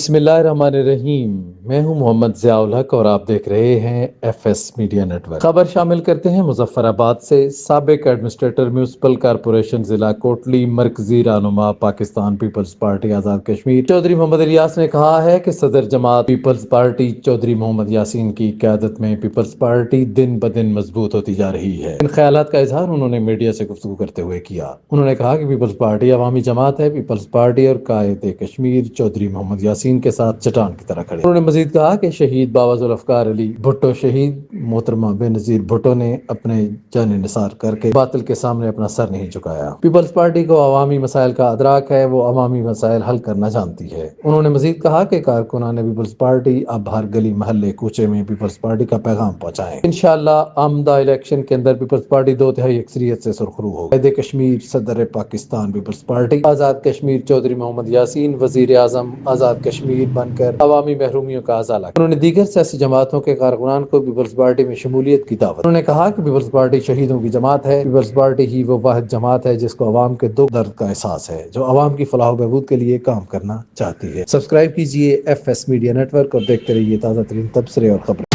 بسم اللہ الرحمن الرحیم۔ میں ہوں محمد ضیاء الحق اور آپ دیکھ رہے ہیں F S media network. خبر شامل کرتے ہیں مظفر آباد سے۔ سابق ایڈمنسٹریٹر میونسپل کارپوریشن ضلع کوٹلی مرکزی رہنما پاکستان پیپلز پارٹی آزاد کشمیر چودھری محمد الیاس نے کہا ہے کہ صدر جماعت پیپلز پارٹی چودھری محمد یاسین کی قیادت میں پیپلز پارٹی دن بدن مضبوط ہوتی جا رہی ہے۔ ان خیالات کا اظہار انہوں نے میڈیا سے گفتگو کرتے ہوئے کیا۔ انہوں نے کہا کہ پیپلز پارٹی عوامی جماعت ہے۔ پیپلز پارٹی اور قائد کشمیر چودھری محمد یاسین کے ساتھ چٹان کی طرح کھڑے۔ انہوں نے مزید کہا کہ شہید بابا ذوالفقار علی بھٹو شہید محترمہ بے نظیر بھٹو نے اپنے جان نثار کر کے باطل کے سامنے اپنا سر نہیں جھکایا۔ پیپلز پارٹی کو عوامی مسائل کا ادراک ہے، وہ عوامی مسائل حل کرنا جانتی ہے۔ انہوں نے مزید کہا کہ کارکنان پیپلز پارٹی اب ہر گلی محلے کوچے میں پیپلز پارٹی کا پیغام پہنچائیں۔ انشاءاللہ آمدہ الیکشن کے اندر پیپلز پارٹی 2/3 اکثریت سے سرخرو ہوگی۔ قائد کشمیر صدر پاکستان پیپلز پارٹی آزاد کشمیر چودھری محمد یاسین وزیر اعظم آزاد کشمیر بن کر عوامی محرومیوں کا ازالہ کریں۔ انہوں نے دیگر سیاسی جماعتوں کے کارکنان کو پیپلز پارٹی میں شمولیت کی دعوت دی۔ انہوں نے کہا کہ پیپلز پارٹی شہیدوں کی جماعت ہے۔ پیپلز پارٹی ہی وہ واحد جماعت ہے جس کو عوام کے دکھ درد کا احساس ہے، جو عوام کی فلاح و بہبود کے لیے کام کرنا چاہتی ہے۔ سبسکرائب کیجیے F S media network اور دیکھتے رہیے تازہ ترین تبصرے اور خبریں۔